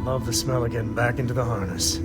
love the smell of getting back into the harness.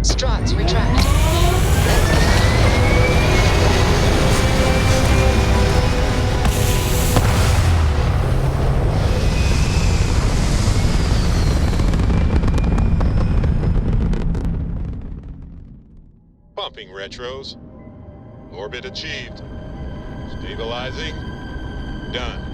Struts retract. Pumping retros. Orbit achieved. Stabilizing. Done.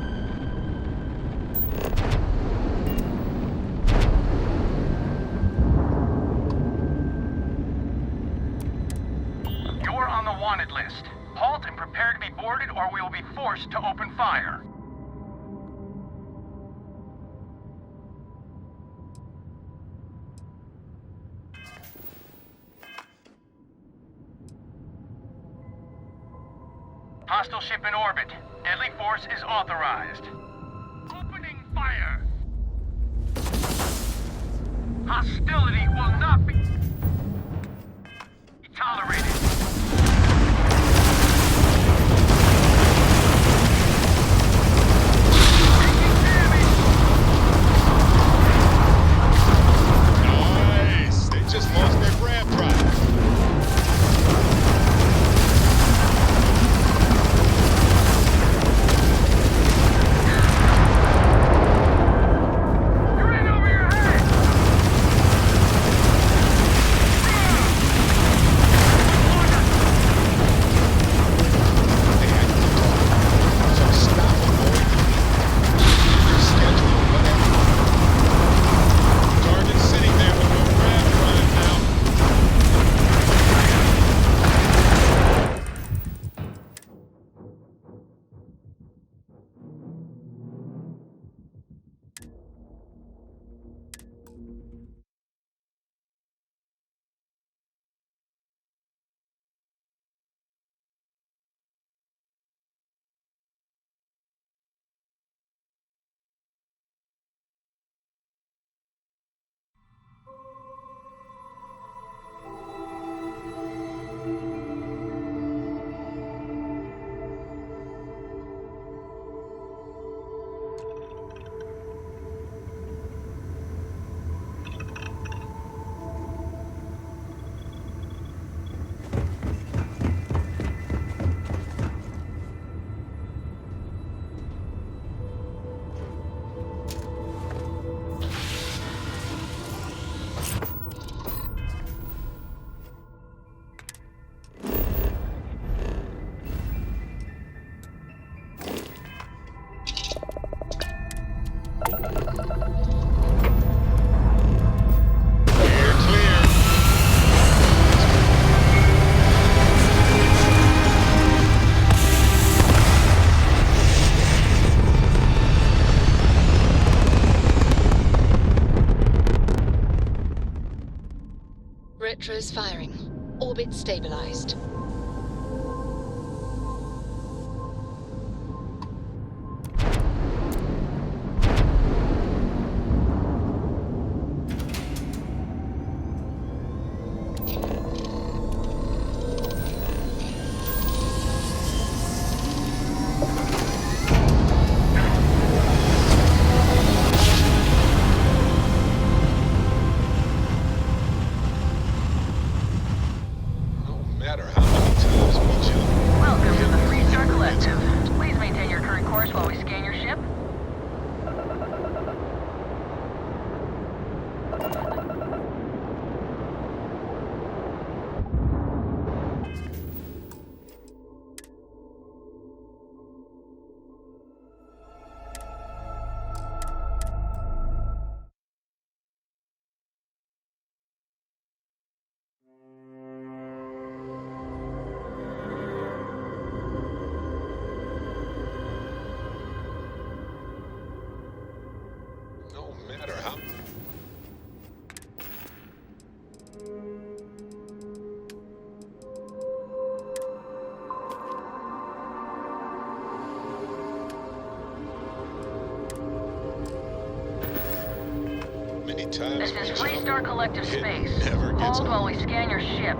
You're on the wanted list. Halt and prepare to be boarded or we will be forced to open fire. Hostile ship in orbit. Deadly force is authorized. Opening fire! Hostility will not be tolerated. Nice! They just lost their grab drive. You're in over your head! So stop avoiding me. Your schedule, whatever. Target sitting there with no grab drive now. Clear, clear. Retros firing. Orbit stabilized. times This is we Free jump, Star Collective it Space. never gets Hold while old. we scan your ship.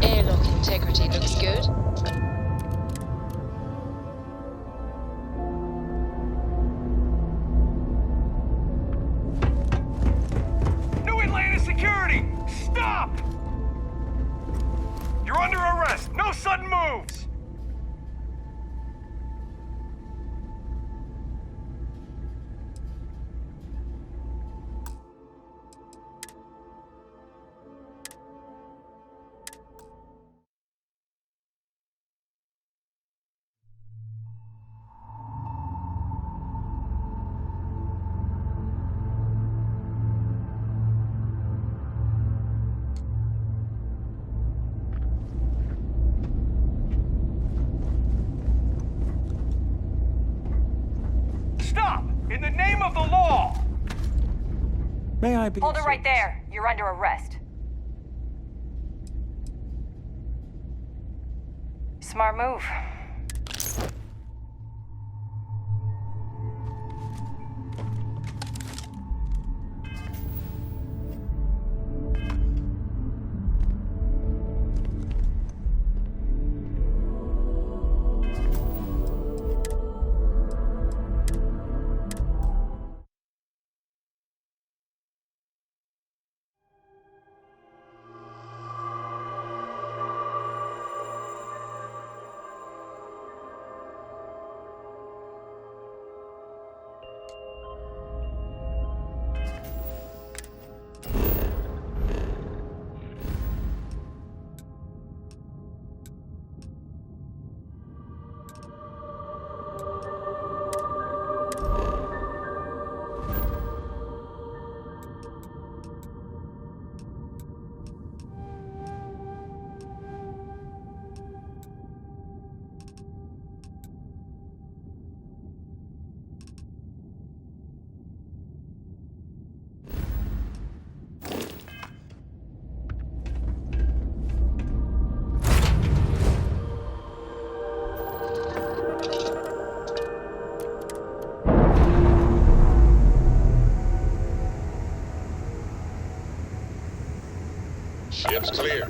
Airlock integrity looks good. New Atlanta security! Stop! You're under arrest. No sudden moves! Stop! In the name of the law! May I be? Hold it right there. You're under arrest. Smart move. Ship's clear.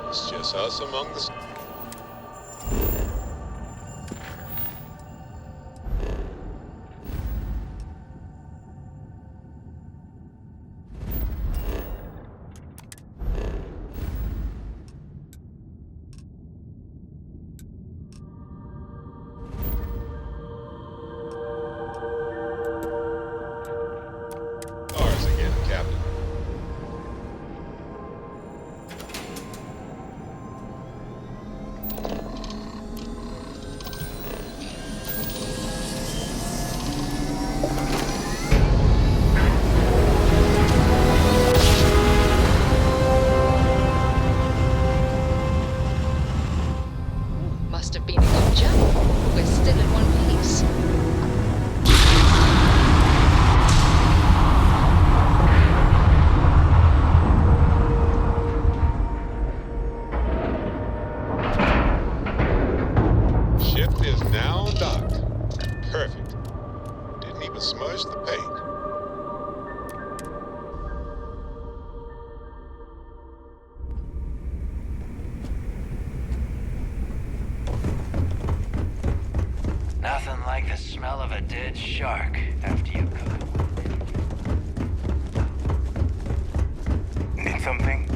It's just us among the... didn't even smudge the paint. Nothing like the smell of a dead shark after you cook it. Need something?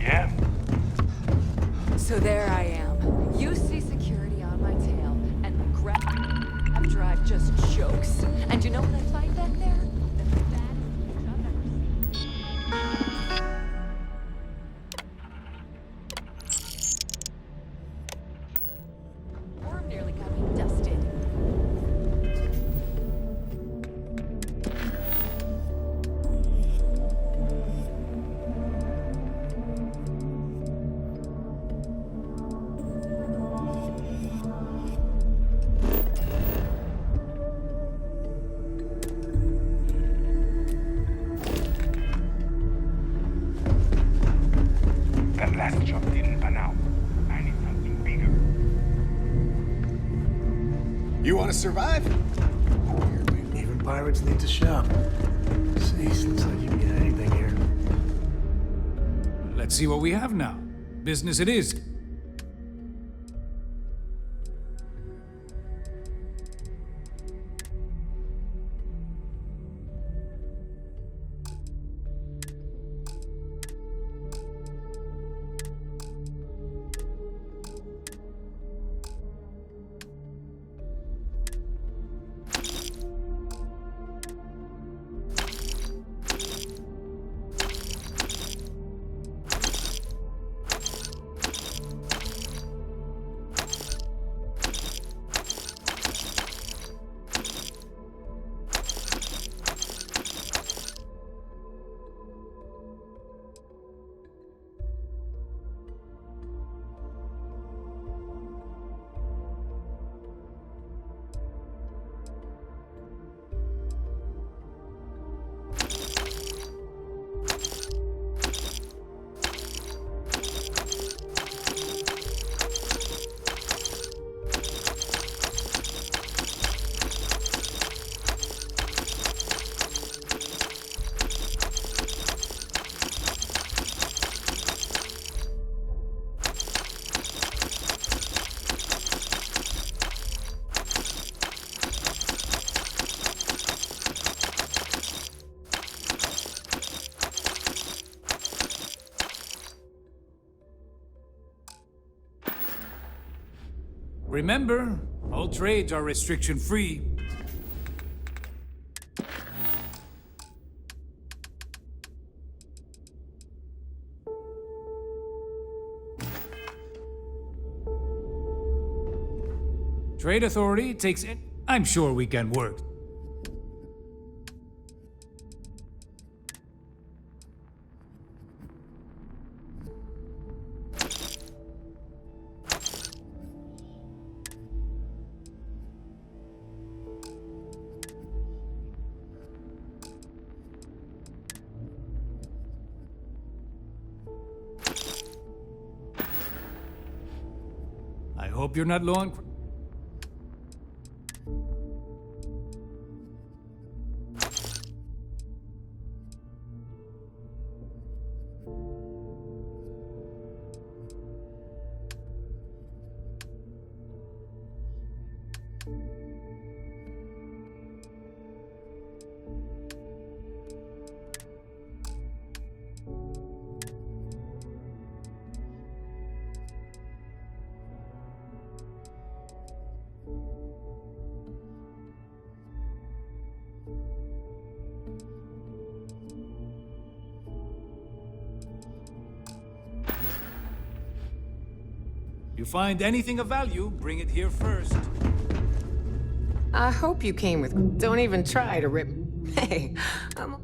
Yeah? So there I am. You see security on my tail, and the grab drive just chokes. And you know what I find back there? The fattest beach I've ever seen. Worm nearly got me dusted. That last job didn't pan out. I need something bigger. You want to survive? Even pirates need to shop. Jeez, looks like you can get anything here. Let's see what we have now. Business it is. Remember, all trades are restriction-free. Trade Authority takes it. I'm sure we can work. I hope you're not low on... You find anything of value, bring it here first. I hope you came with... Don't even try to rip... Hey, I'm...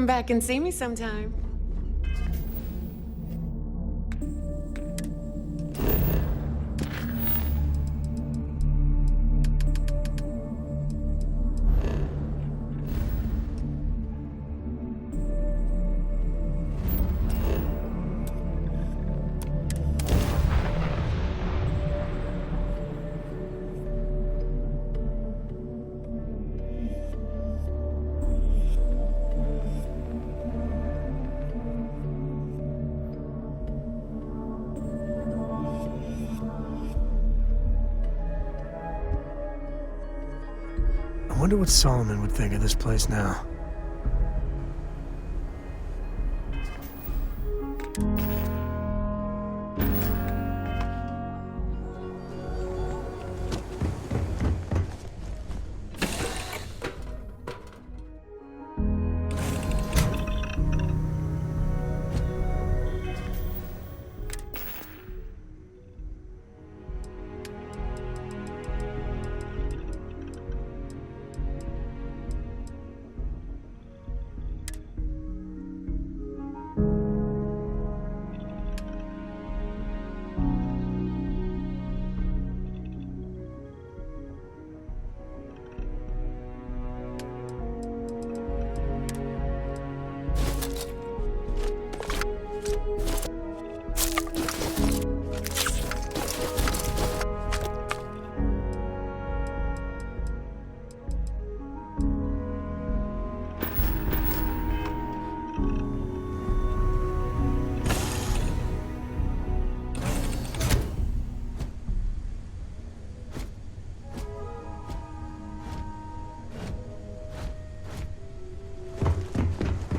come back and see me sometime. I wonder what Solomon would think of this place now.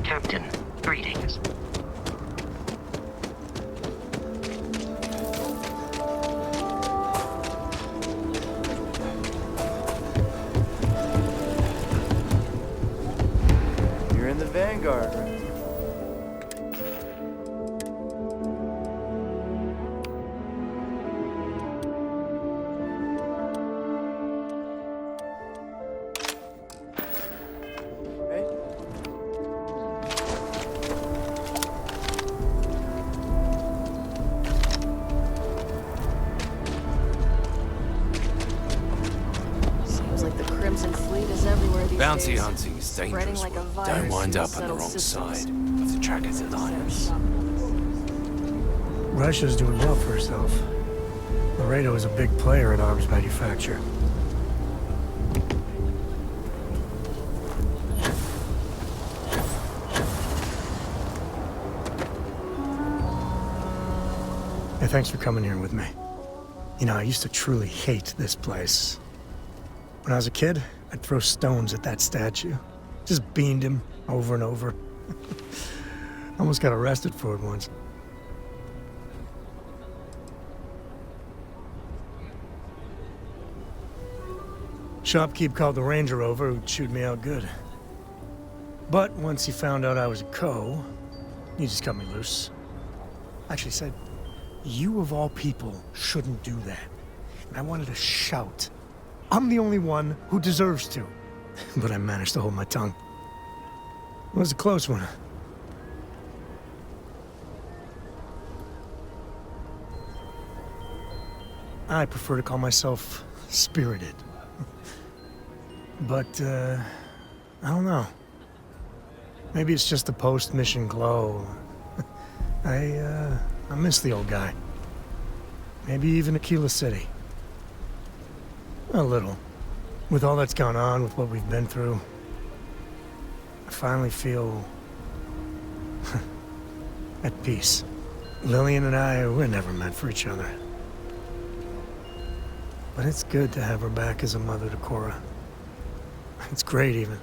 Captain, greetings. You're in the Vanguard room. Bounty hunting's dangerous. Like a virus. Don't wind up on the Settle wrong systems. side of the Tracker's alliance. Russia's doing well for herself. Laredo is a big player in arms manufacture. Hey, thanks for coming here with me. You know, I used to truly hate this place. When I was a kid, I'd throw stones at that statue. Just beamed him over and over. Almost got arrested for it once. Shopkeep called the ranger over, who chewed me out good. But once he found out I was a co, he just cut me loose. Actually said, "You of all people shouldn't do that." And I wanted to shout. I'm the only one who deserves to. But I managed to hold my tongue. It was a close one. I prefer to call myself spirited. But, I don't know. Maybe it's just the post-mission glow. I miss the old guy. Maybe even Aquila City. A little. With all that's gone on, with what we've been through, I finally feel at peace. Lillian and I, we're never meant for each other. But it's good to have her back as a mother to Cora. It's great, even.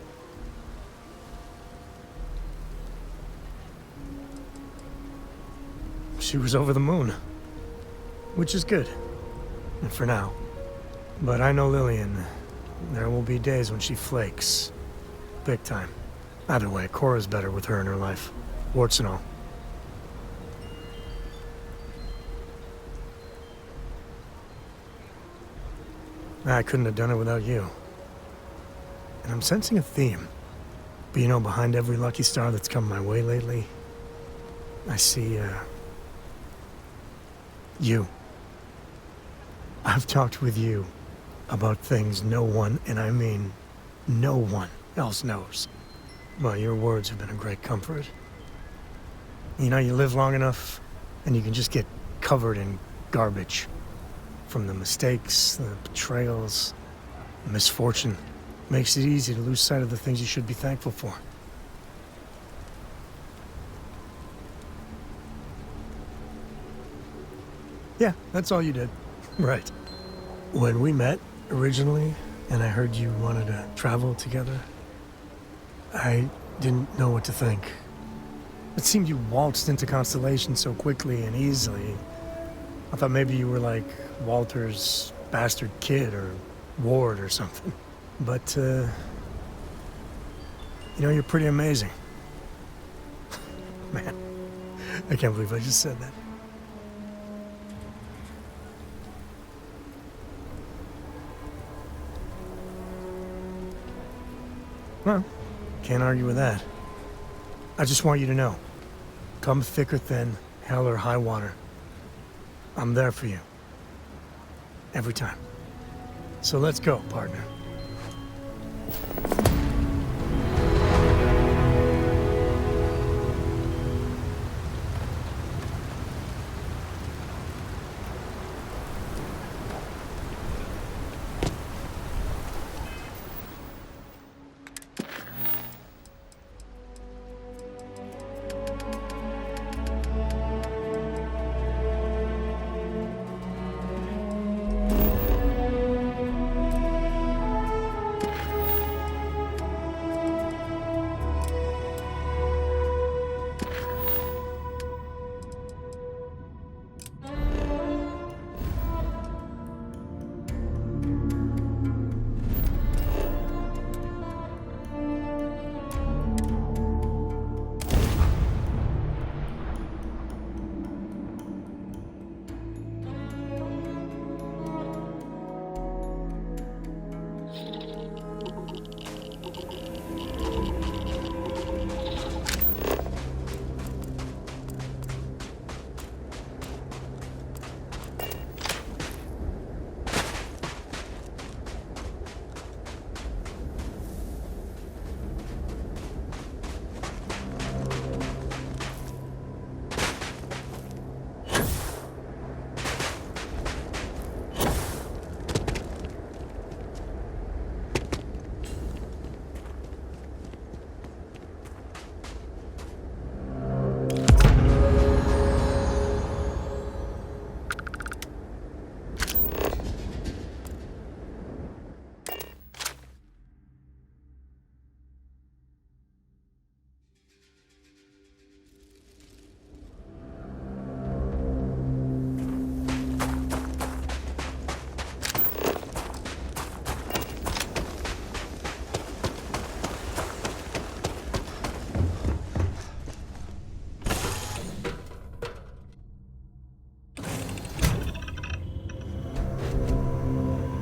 She was over the moon. Which is good. And for now. But I know Lillian. There will be days when she flakes. Big time. Either way, Cora's better with her in her life. Warts and all. I couldn't have done it without you. And I'm sensing a theme. But you know, behind every lucky star that's come my way lately, I see, you. I've talked with you about things no one, and I mean no one, else knows. Well, your words have been a great comfort. You know, you live long enough, and you can just get covered in garbage. From the mistakes, the betrayals, the misfortune. Makes it easy to lose sight of the things you should be thankful for. Yeah, that's all you did. Right. When we met originally, and I heard you wanted to travel together, I didn't know what to think. It seemed you waltzed into Constellation so quickly and easily. I thought maybe you were like Walter's bastard kid or ward or something. But, you know, you're pretty amazing. Man, I can't believe I just said that. Well, can't argue with that. I just want you to know, come thick or thin, hell or high water, I'm there for you. Every time. So let's go, partner.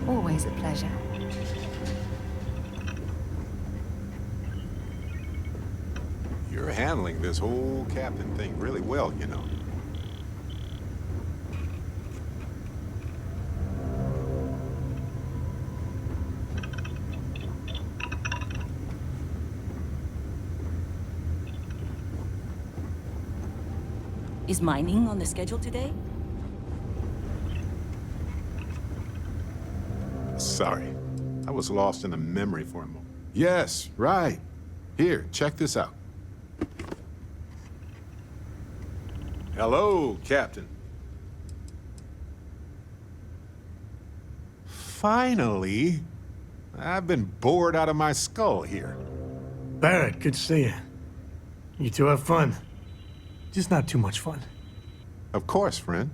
Always a pleasure. You're handling this whole captain thing really well, you know. Is mining on the schedule today? Sorry. I was lost in a memory for a moment. Yes, right. Here, check this out. Hello, Captain. Finally. I've been bored out of my skull here. Barrett, good to see you. You two have fun. Just not too much fun. Of course, friend.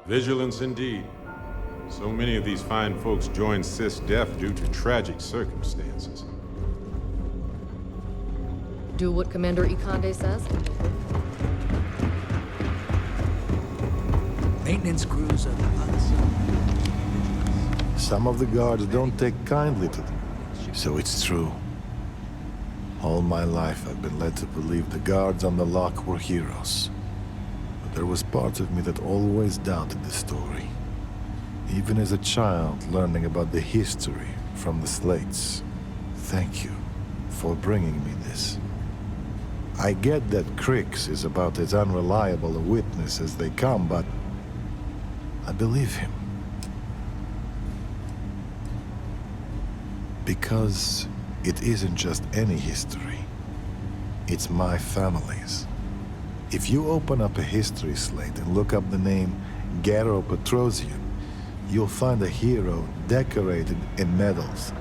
Vigilance indeed. So many of these fine folks joined Sys-Def due to tragic circumstances. Do what Commander Ikonde says? Maintenance crews are the unsung. Some of the guards don't take kindly to them. So it's true. All my life I've been led to believe the guards on the lock were heroes. But there was part of me that always doubted the story. Even as a child, learning about the history from the slates. Thank you for bringing me this. I get that Crix is about as unreliable a witness as they come, but I believe him. Because it isn't just any history. It's my family's. If you open up a history slate and look up the name Garo Petrosian, you'll find a hero decorated in medals.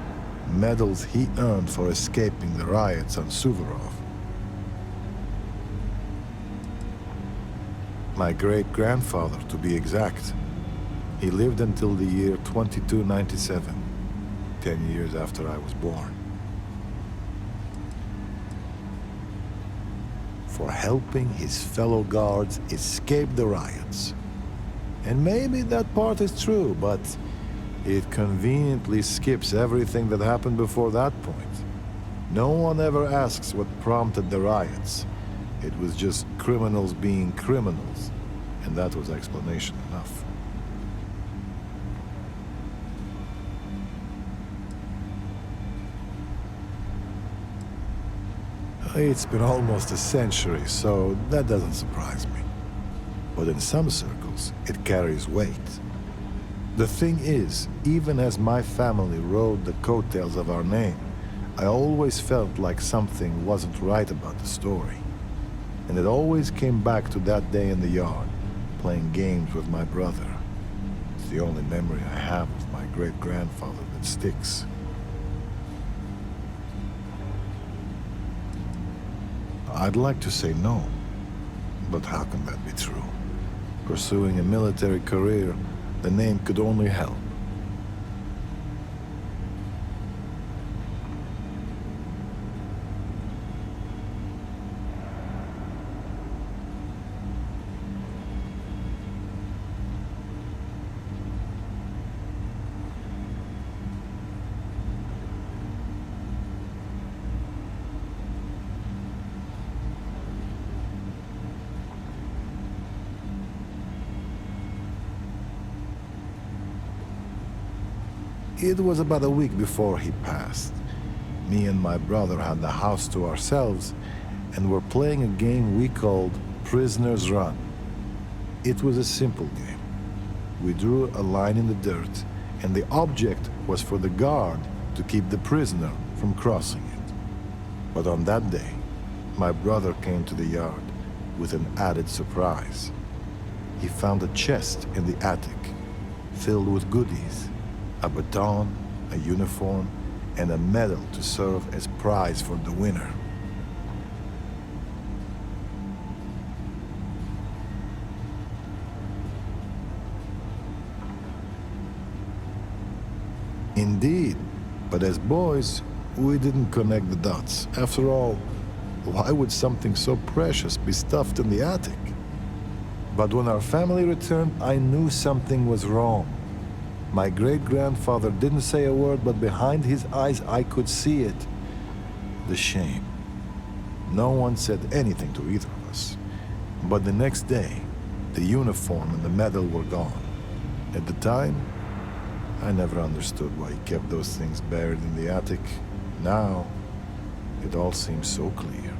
Medals he earned for escaping the riots on Suvorov. My great-grandfather, to be exact. He lived until the year 2297, 10 years after I was born. For helping his fellow guards escape the riots. And maybe that part is true, but it conveniently skips everything that happened before that point. No one ever asks what prompted the riots. It was just criminals being criminals, and that was explanation enough. It's been almost a century, so that doesn't surprise me. But in some circles, it carries weight. The thing is, even as my family rode the coattails of our name, I always felt like something wasn't right about the story. And it always came back to that day in the yard, playing games with my brother. It's the only memory I have of my great-grandfather that sticks. I'd like to say no, but how can that be true? Pursuing a military career, the name could only help. It was about a week before he passed. Me and my brother had the house to ourselves and were playing a game we called Prisoner's Run. It was a simple game. We drew a line in the dirt, and the object was for the guard to keep the prisoner from crossing it. But on that day, my brother came to the yard with an added surprise. He found a chest in the attic, filled with goodies. A baton, a uniform, and a medal to serve as prize for the winner. Indeed, but as boys, we didn't connect the dots. After all, why would something so precious be stuffed in the attic? But when our family returned, I knew something was wrong. My great-grandfather didn't say a word, but behind his eyes I could see it. The shame. No one said anything to either of us. But the next day, the uniform and the medal were gone. At the time, I never understood why he kept those things buried in the attic. Now, it all seems so clear.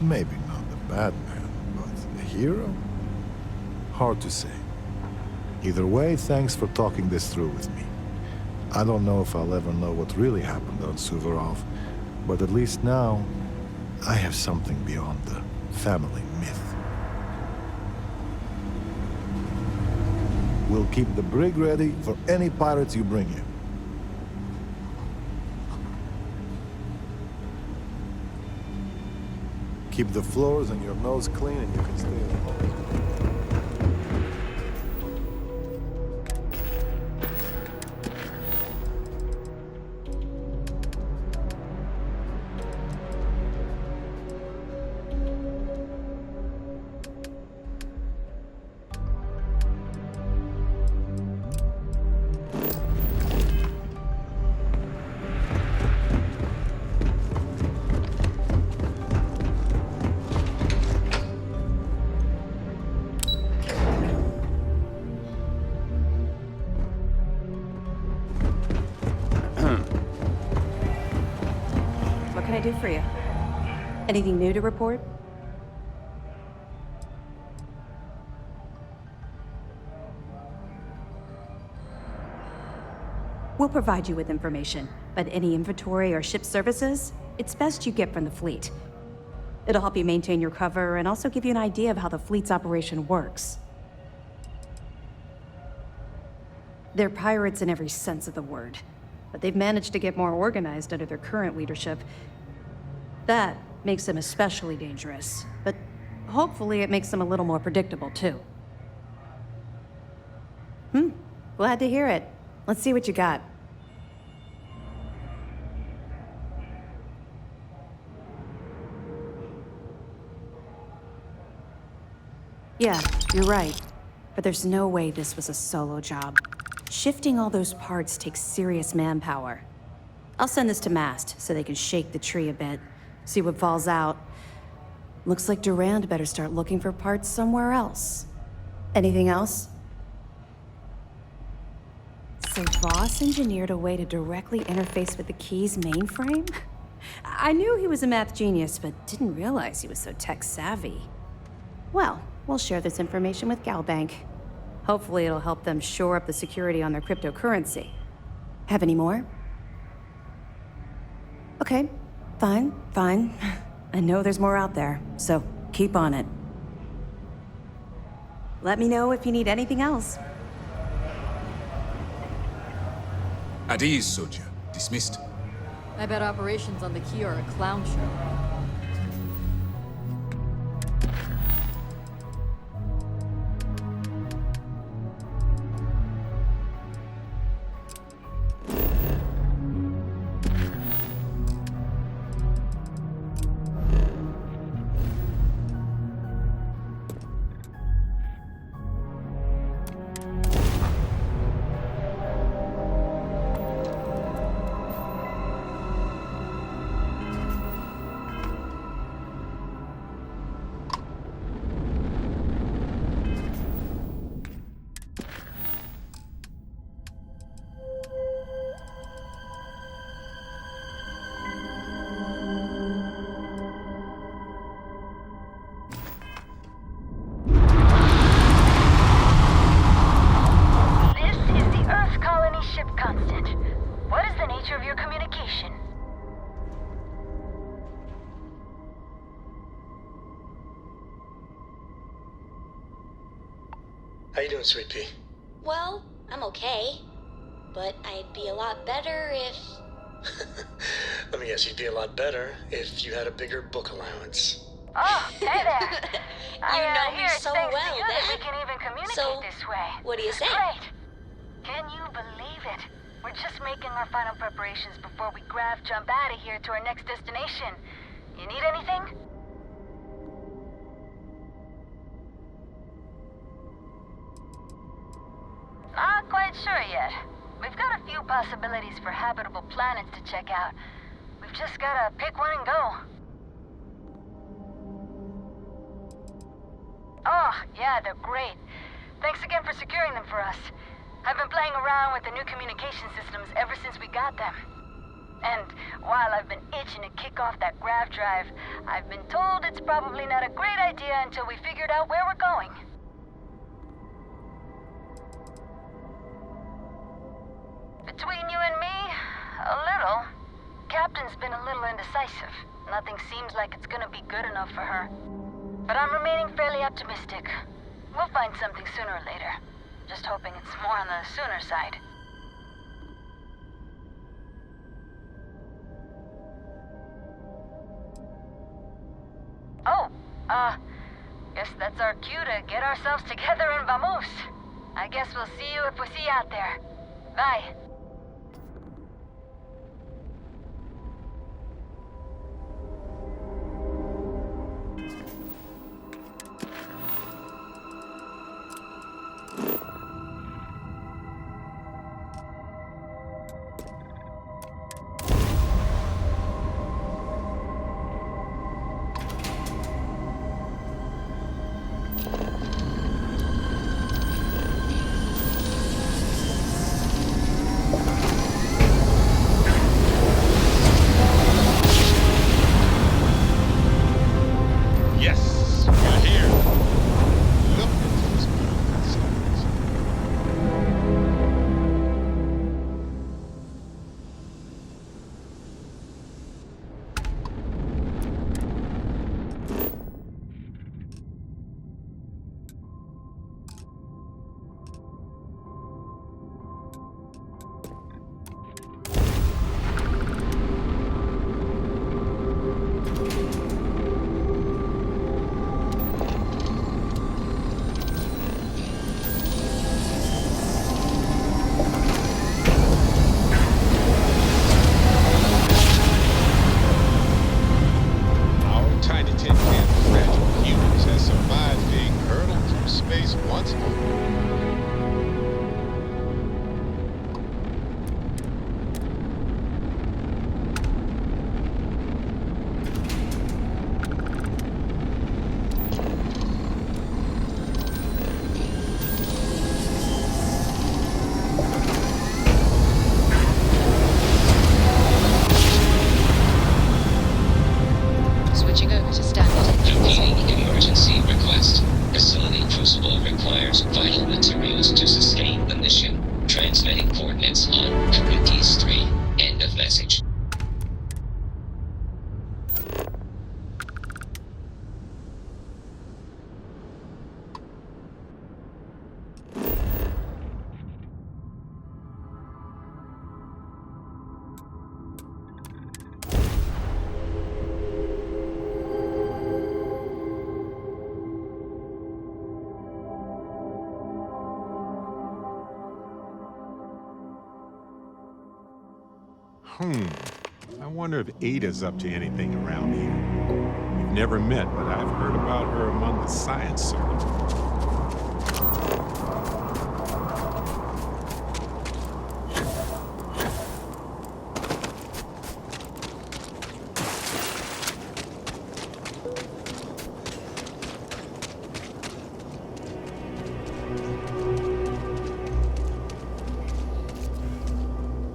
Maybe not the bad man, but a hero? Hard to say. Either way, thanks for talking this through with me. I don't know if I'll ever know what really happened on Suvorov, but at least now, I have something beyond the family myth. We'll keep the brig ready for any pirates you bring here. Keep the floors and your nose clean and you can stay at home. What can I do for you? Anything new to report? We'll provide you with information, but any inventory or ship services, it's best you get from the fleet. It'll help you maintain your cover and also give you an idea of how the fleet's operation works. They're pirates in every sense of the word, but they've managed to get more organized under their current leadership. That makes them especially dangerous, but hopefully it makes them a little more predictable, too. Glad to hear it. Let's see what you got. Yeah, you're right. But there's no way this was a solo job. Shifting all those parts takes serious manpower. I'll send this to Mast so they can shake the tree a bit, see what falls out. Looks like Durand better start looking for parts somewhere else. Anything else? So Voss engineered a way to directly interface with the Key's mainframe? I knew he was a math genius, but didn't realize he was so tech-savvy. Well, we'll share this information with Galbank. Hopefully it'll help them shore up the security on their cryptocurrency. Have any more? Okay, fine. I know there's more out there, so keep on it. Let me know if you need anything else. At ease, soldier. Dismissed. I bet operations on the Key are a clown show. How you doing, Sweet Pea? Well, I'm okay. But I'd be a lot better if... Let me guess, you'd be a lot better if you had a bigger book allowance. Oh, hey there. You know me so well, that Dad. we can even communicate So, this way. what do you say? Great. Can you believe it? We're just making our final preparations before we jump out of here to our next destination. You need anything? Not quite sure yet. We've got a few possibilities for habitable planets to check out. We've just gotta pick one and go. Oh, yeah, they're great. Thanks again for securing them for us. I've been playing around with the new communication systems ever since we got them. And while I've been itching to kick off that grav drive, I've been told it's probably not a great idea until we figured out where we're going. Between you and me, a little. Captain's been a little indecisive. Nothing seems like it's gonna be good enough for her. But I'm remaining fairly optimistic. We'll find something sooner or later. Just hoping it's more on the sooner side. Oh, guess that's our cue to get ourselves together and vamos. I guess we'll see you if we see you out there. Bye. I wonder if Ada's up to anything around here. We've never met, but I've heard about her among the science circle.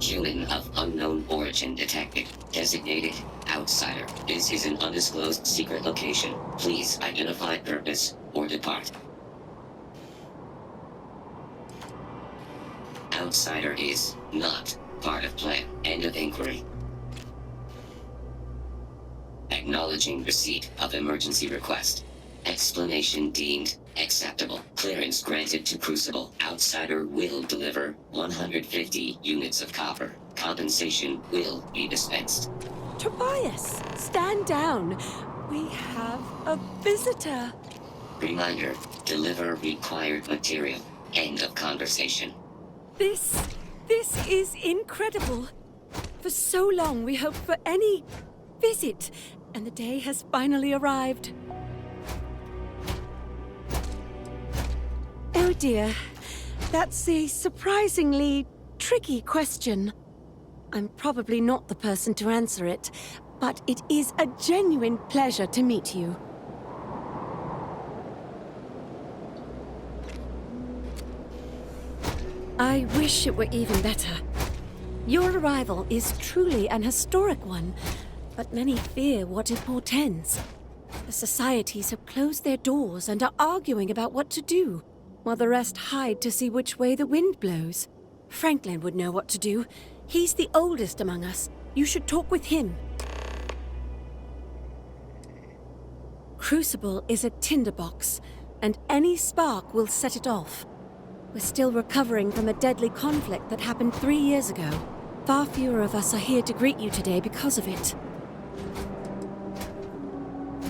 Human of unknown origin detected. Designated outsider. This is an undisclosed secret location. Please identify purpose or depart. Outsider is not part of plan. End of inquiry. Acknowledging receipt of emergency request. Explanation deemed acceptable. Clearance granted to Crucible. Outsider will deliver 150 units of copper. Compensation will be dispensed. Tobias, stand down. We have a visitor. Reminder, deliver required material. End of conversation. This is incredible. For so long we hoped for any visit, and the day has finally arrived. Oh dear, that's a surprisingly tricky question. I'm probably not the person to answer it, but it is a genuine pleasure to meet you. I wish it were even better. Your arrival is truly an historic one, but many fear what it portends. The societies have closed their doors and are arguing about what to do, while the rest hide to see which way the wind blows. Franklin would know what to do. He's the oldest among us. You should talk with him. Crucible is a tinderbox, and any spark will set it off. We're still recovering from a deadly conflict that happened 3 years ago. Far fewer of us are here to greet you today because of it.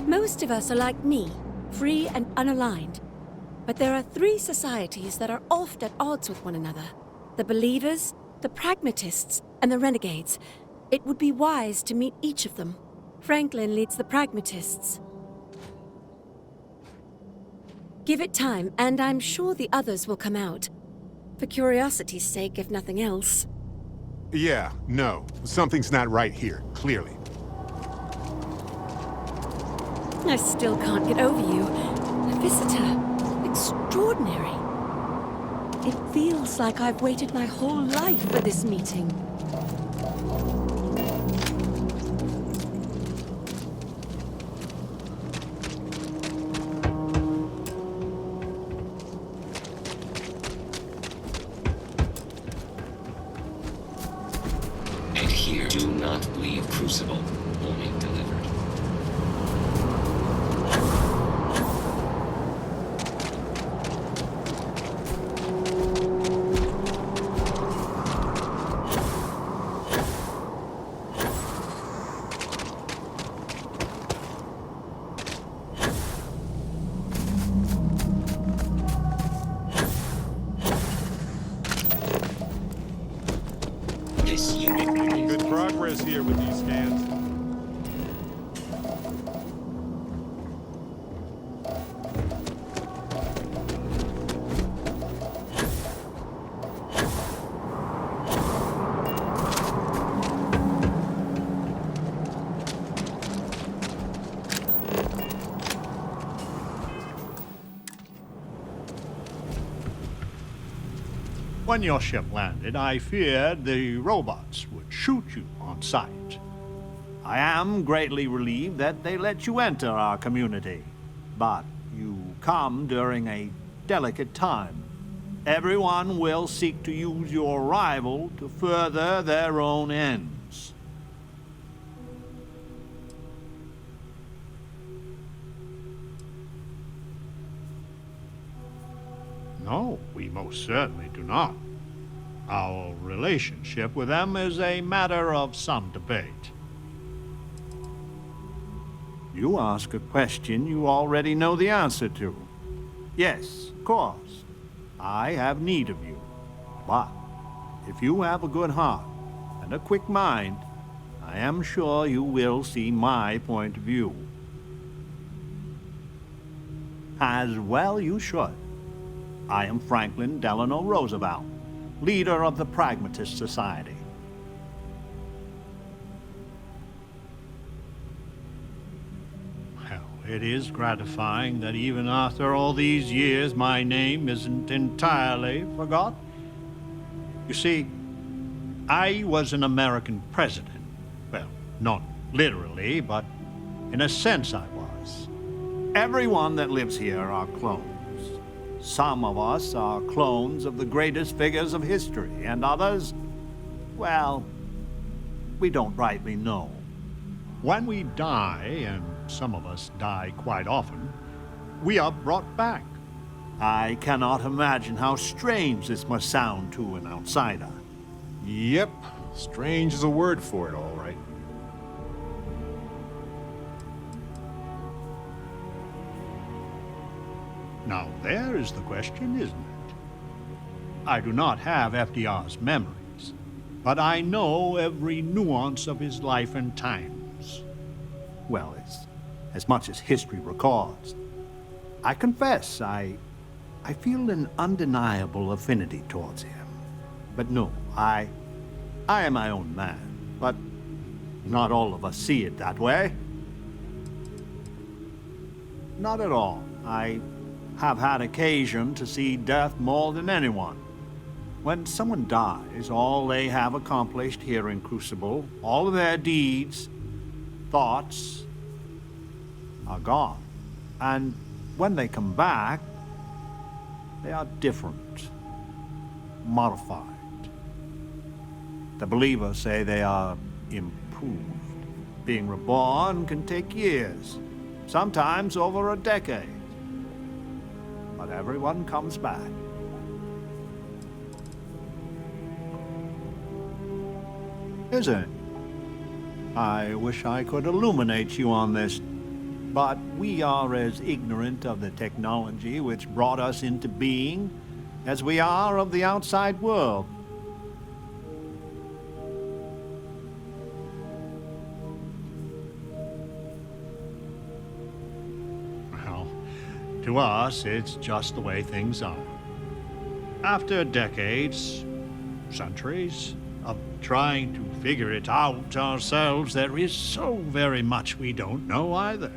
Most of us are like me, free and unaligned. But there are 3 societies that are oft at odds with one another. The Believers, the Pragmatists, and the Renegades. It would be wise to meet each of them. Franklin leads the Pragmatists. Give it time, and I'm sure the others will come out. For curiosity's sake, if nothing else. Yeah, no. Something's not right here, clearly. I still can't get over you. A visitor. Extraordinary. It feels like I've waited my whole life for this meeting. Adhere. Do not leave Crucible. Warning delivered. Good progress here with these scans. When your ship landed, I feared the robots would shoot you on sight. I am greatly relieved that they let you enter our community. But you come during a delicate time. Everyone will seek to use your arrival to further their own ends. No, we most certainly do not. Our relationship with them is a matter of some debate. You ask a question you already know the answer to. Yes, of course. I have need of you. But if you have a good heart and a quick mind, I am sure you will see my point of view. As well you should. I am Franklin Delano Roosevelt, leader of the Pragmatist Society. Well, it is gratifying that even after all these years, my name isn't entirely forgot. You see, I was an American president. Well, not literally, but in a sense I was. Everyone that lives here are clones. Some of us are clones of the greatest figures of history, and others, well, we don't rightly know. When we die, and some of us die quite often, we are brought back. I cannot imagine how strange this must sound to an outsider. Yep, strange is a word for it, all right. Now, there is the question, isn't it? I do not have FDR's memories, but I know every nuance of his life and times. Well, as much as history records. I confess, I feel an undeniable affinity towards him. But no, I am my own man, but not all of us see it that way. Not at all. I have had occasion to see death more than anyone. When someone dies, all they have accomplished here in Crucible, all of their deeds, thoughts, are gone. And when they come back, they are different, modified. The believers say they are improved. Being reborn can take years, sometimes over a decade. But everyone comes back. Is it? I wish I could illuminate you on this, but we are as ignorant of the technology which brought us into being as we are of the outside world. Well, to us, it's just the way things are. After decades, centuries, of trying to figure it out ourselves, there is so very much we don't know either.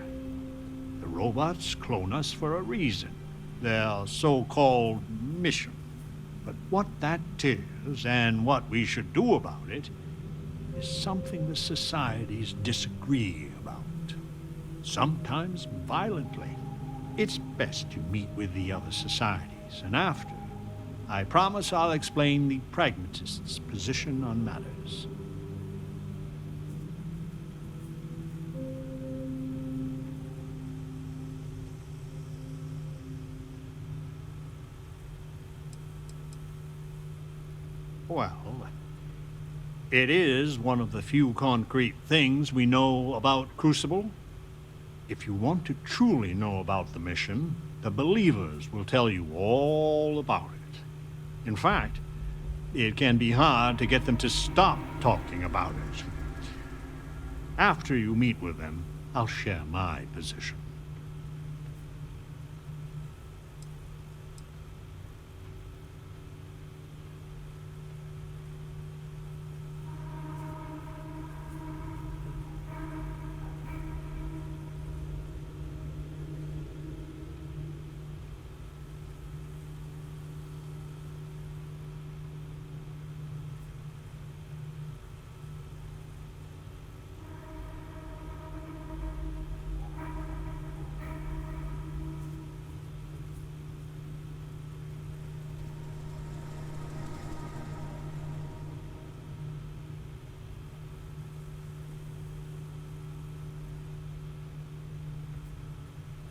The robots clone us for a reason, their so-called mission. But what that is and what we should do about it is something the societies disagree about, sometimes violently. It's best to meet with the other societies, and after, I promise I'll explain the pragmatist's position on matters. Well, it is one of the few concrete things we know about Crucible. If you want to truly know about the mission, the believers will tell you all about it. In fact, it can be hard to get them to stop talking about it. After you meet with them, I'll share my position.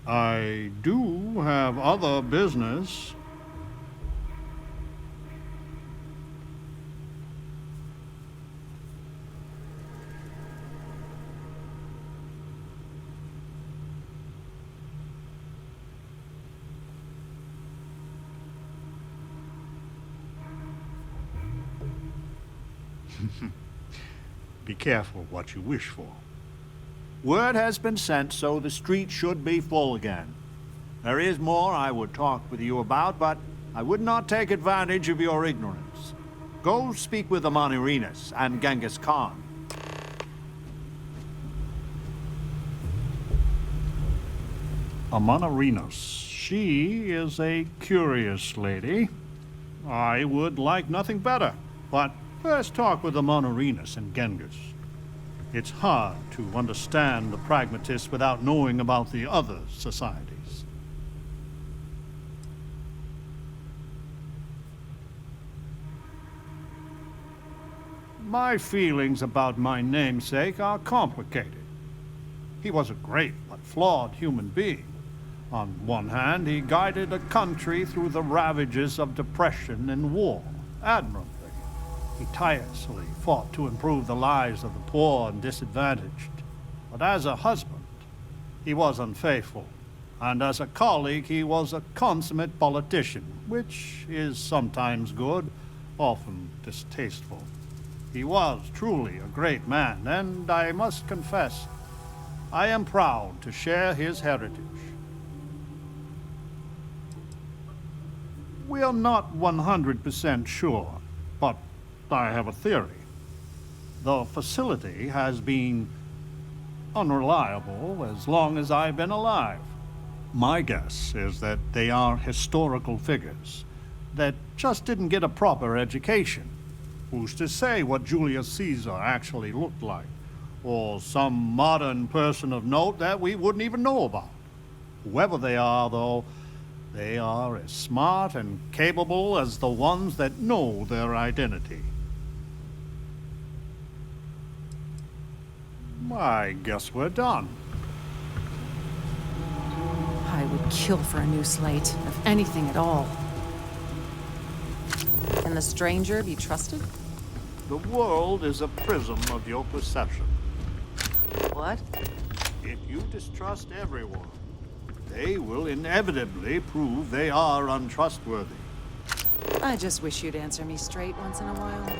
I do have other business. Be careful what you wish for. Word has been sent, so the street should be full again. There is more I would talk with you about, but I would not take advantage of your ignorance. Go speak with Amanirenas and Genghis Khan. Amanirenas. She is a curious lady. I would like nothing better, but first talk with Amanirenas and Genghis. It's hard to understand the pragmatists without knowing about the other societies. My feelings about my namesake are complicated. He was a great but flawed human being. On one hand, he guided a country through the ravages of depression and war admirably. He tirelessly fought to improve the lives of the poor and disadvantaged. But as a husband, he was unfaithful. And as a colleague, he was a consummate politician, which is sometimes good, often distasteful. He was truly a great man, and I must confess, I am proud to share his heritage. We are not 100% sure, but I have a theory. The facility has been unreliable as long as I've been alive. My guess is that they are historical figures that just didn't get a proper education. Who's to say what Julius Caesar actually looked like? Or some modern person of note that we wouldn't even know about? Whoever they are, though, they are as smart and capable as the ones that know their identity. I guess we're done. I would kill for a new slate, if anything at all. Can the stranger be trusted? The world is a prism of your perception. What? If you distrust everyone, they will inevitably prove they are untrustworthy. I just wish you'd answer me straight once in a while.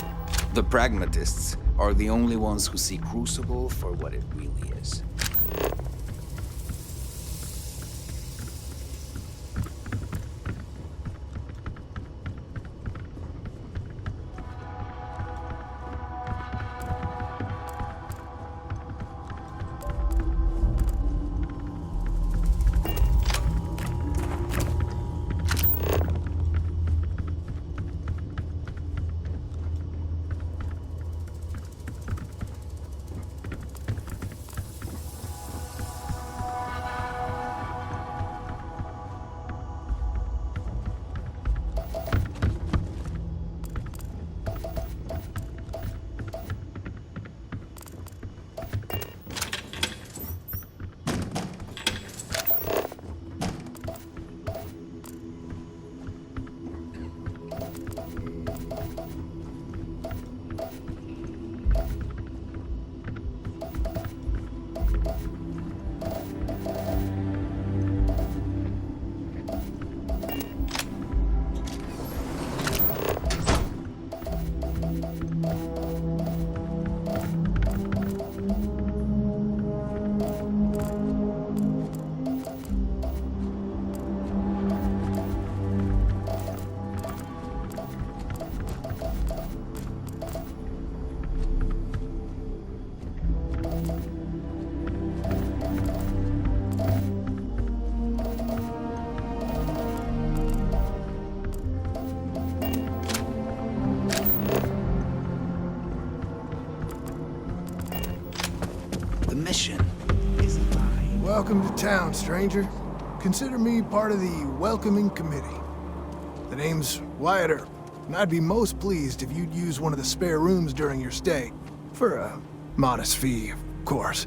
The pragmatists are the only ones who see Crucible for what it really is. Welcome to town, stranger. Consider me part of the welcoming committee. The name's Wyatt Earp, and I'd be most pleased if you'd use one of the spare rooms during your stay. For a modest fee, of course.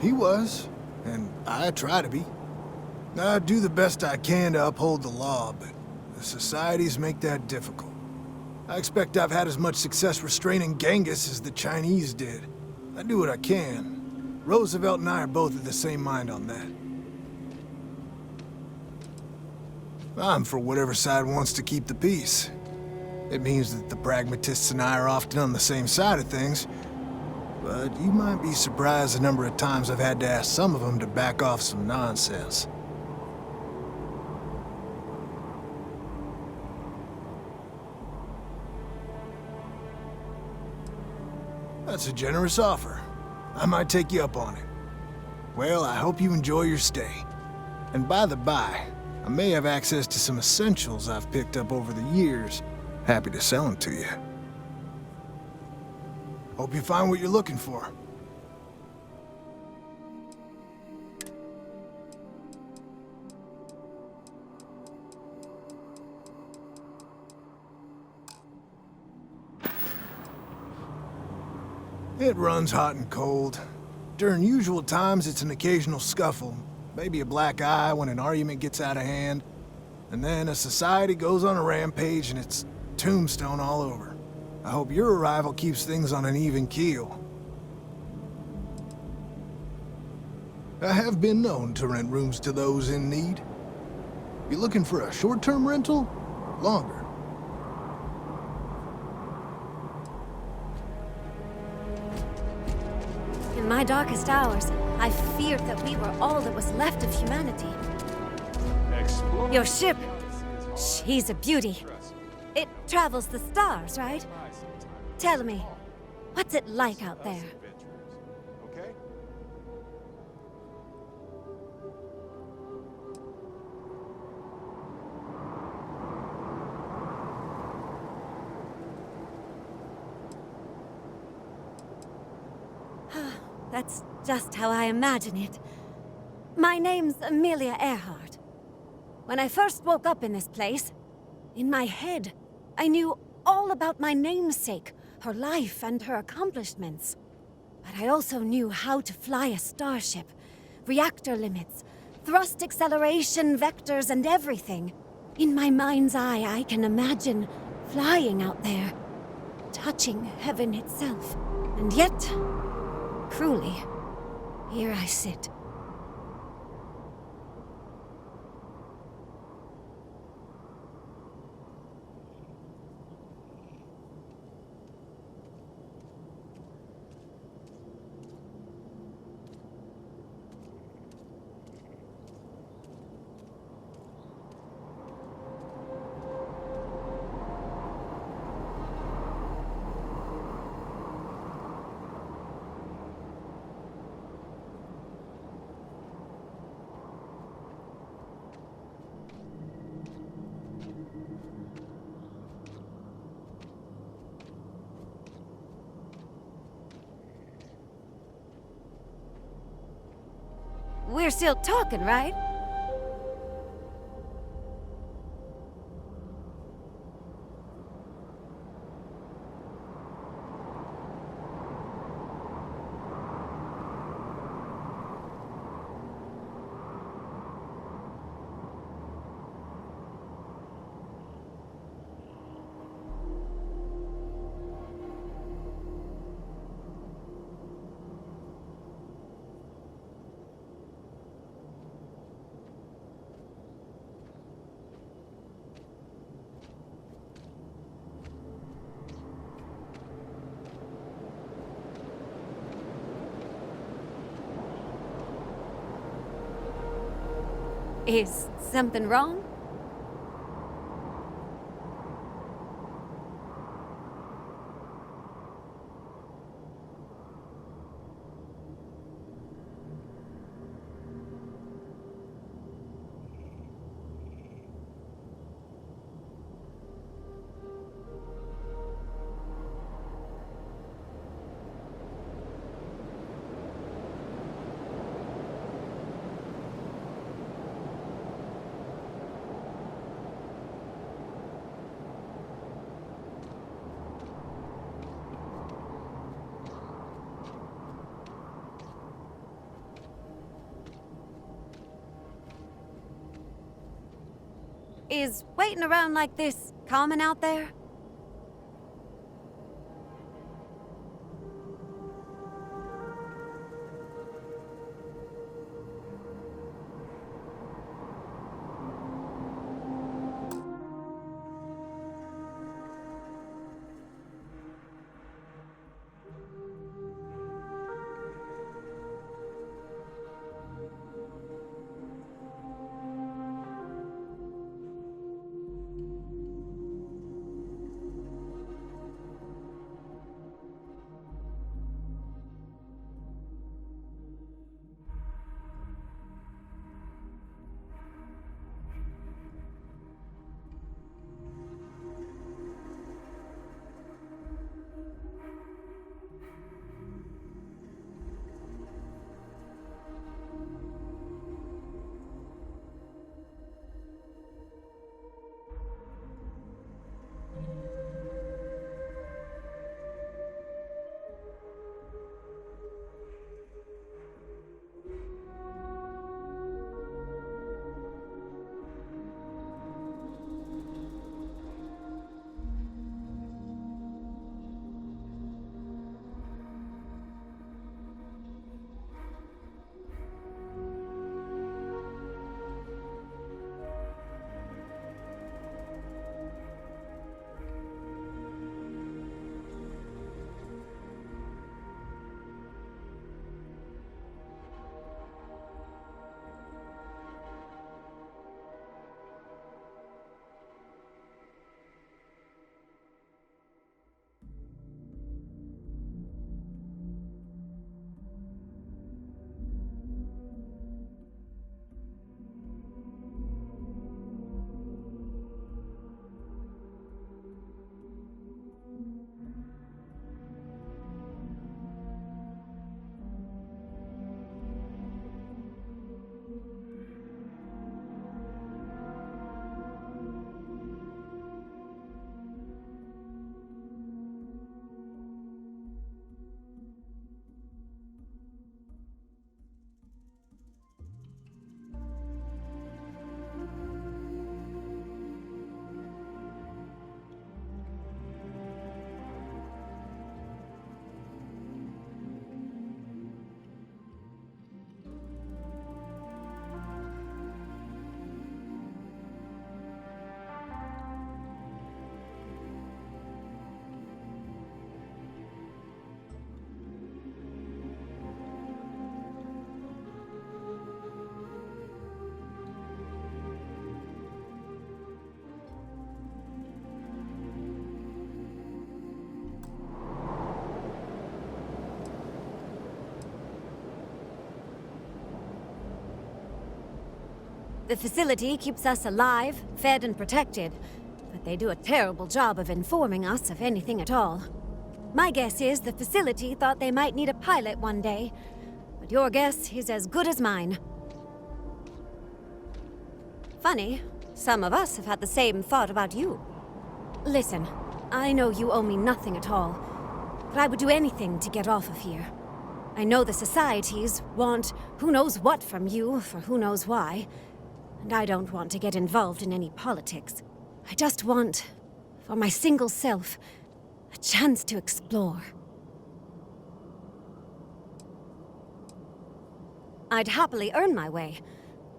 He was, and I try to be. I do the best I can to uphold the law, but the societies make that difficult. I expect I've had as much success restraining Genghis as the Chinese did. I do what I can. Roosevelt and I are both of the same mind on that. I'm for whatever side wants to keep the peace. It means that the pragmatists and I are often on the same side of things, but you might be surprised the number of times I've had to ask some of them to back off some nonsense. That's a generous offer. I might take you up on it. Well, I hope you enjoy your stay. And by the by, I may have access to some essentials I've picked up over the years. Happy to sell them to you. Hope you find what you're looking for. It runs hot and cold. During usual times, it's an occasional scuffle, maybe a black eye when an argument gets out of hand, and then a society goes on a rampage and it's tombstone all over. I hope your arrival keeps things on an even keel. I have been known to rent rooms to those in need. You looking for a short-term rental? Longer? In my darkest hours, I feared that we were all that was left of humanity. Your ship, she's a beauty. It travels the stars, right? Tell me, what's it like out there? That's just how I imagine it. My name's Amelia Earhart. When I first woke up in this place, In my head, I knew all about my namesake, her life and her accomplishments. But I also knew how to fly a starship, reactor limits, thrust acceleration, vectors, and everything. In my mind's eye, I can imagine flying out there, touching heaven itself. And yet, cruelly, here I sit. We're still talking, right? Is something wrong? Is waiting around like this common out there? The facility keeps us alive, fed and protected, but they do a terrible job of informing us of anything at all. My guess is the facility thought they might need a pilot one day, but your guess is as good as mine. Funny, some of us have had the same thought about you. Listen, I know you owe me nothing at all, but I would do anything to get off of here. I know the societies want who knows what from you for who knows why, and I don't want to get involved in any politics. I just want, for my single self, a chance to explore. I'd happily earn my way.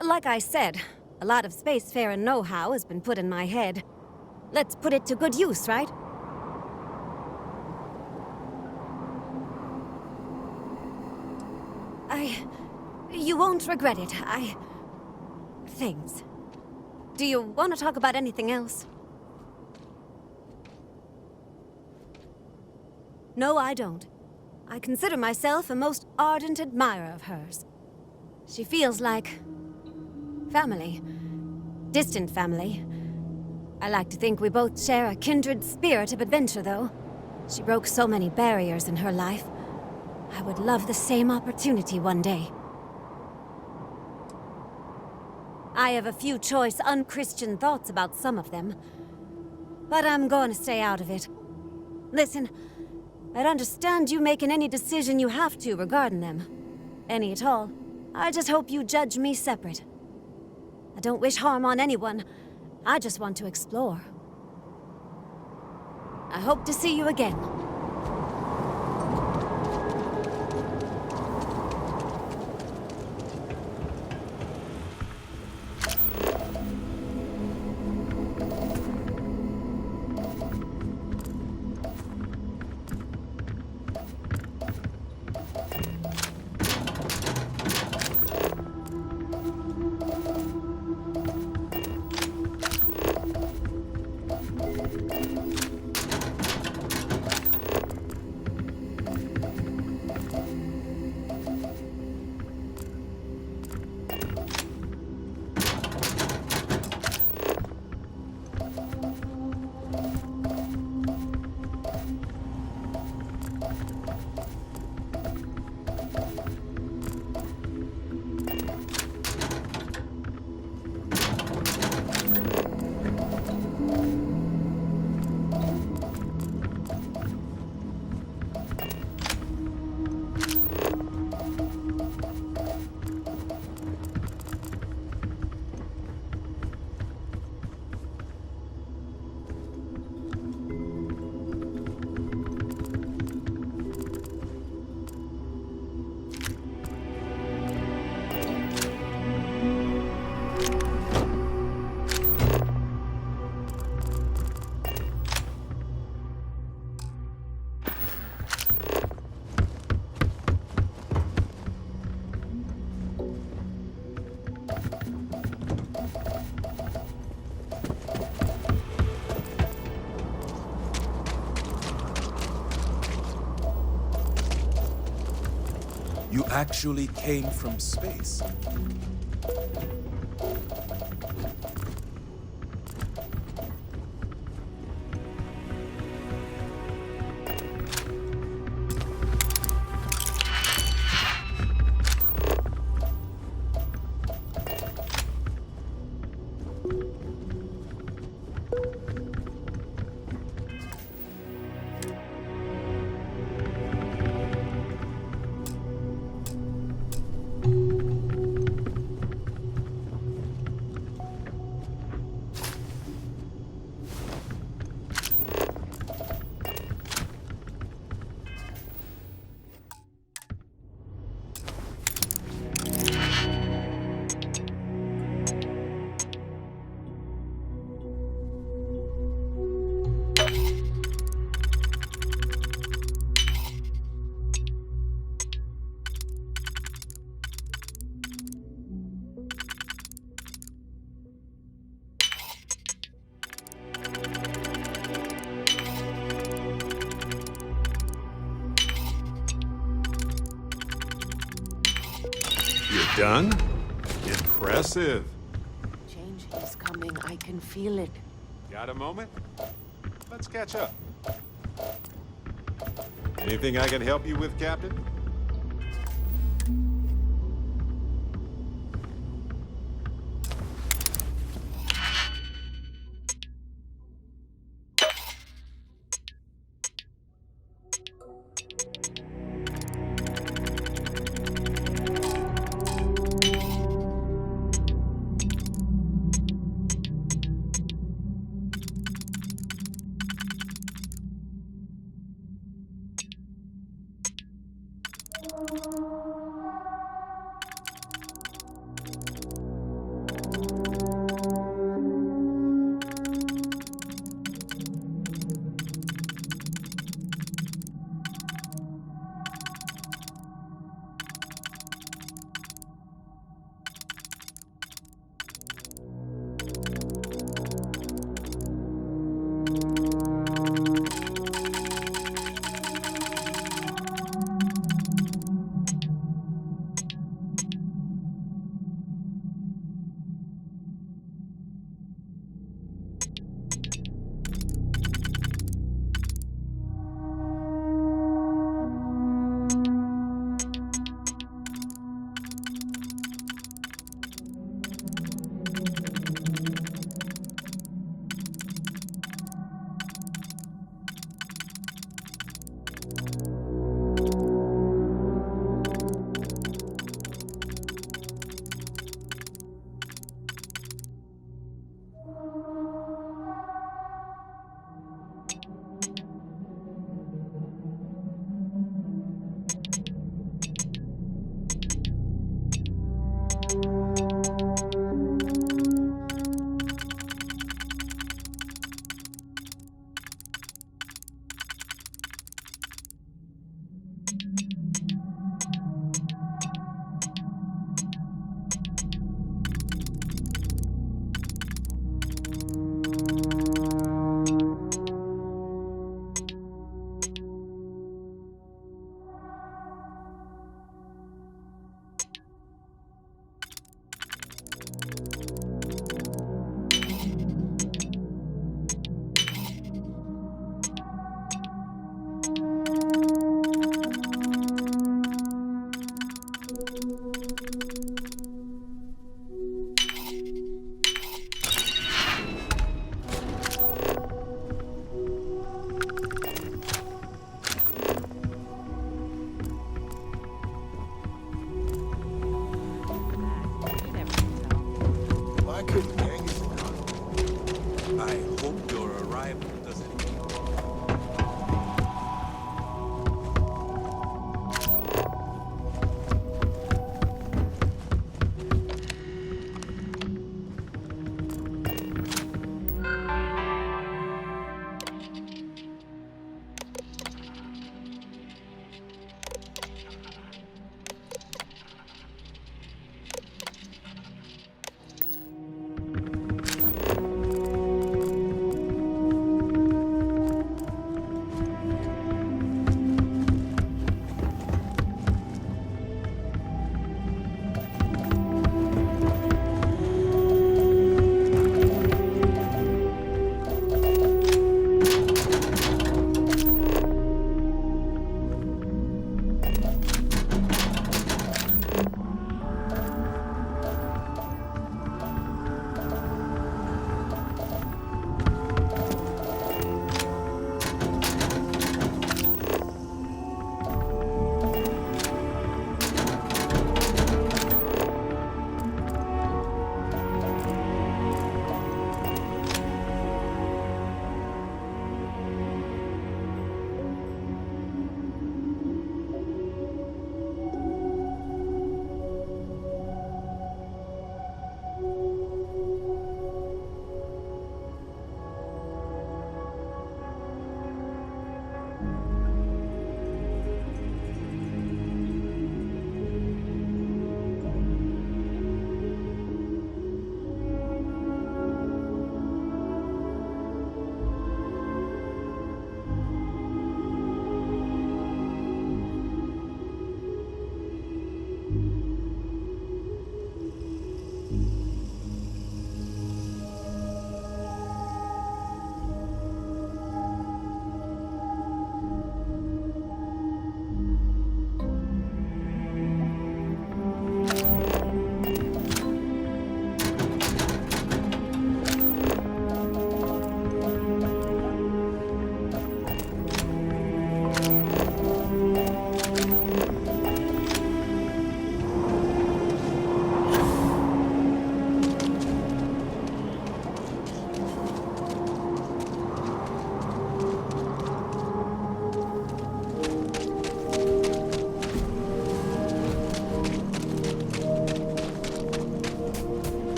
Like I said, a lot of spacefaring know-how has been put in my head. Let's put it to good use, right? You won't regret it. Things. Do you want to talk about anything else? No, I don't. I consider myself a most ardent admirer of hers. She feels like family. Distant family. I like to think we both share a kindred spirit of adventure, though. She broke so many barriers in her life. I would love the same opportunity one day. I have a few choice, unchristian thoughts about some of them, but I'm going to stay out of it. Listen, I'd understand you making any decision you have to regarding them. Any at all. I just hope you judge me separate. I don't wish harm on anyone. I just want to explore. I hope to see you again. You actually came from space. Done? Impressive. coming. I can feel it. Got a moment? Let's catch up. Anything I can help you with, Captain?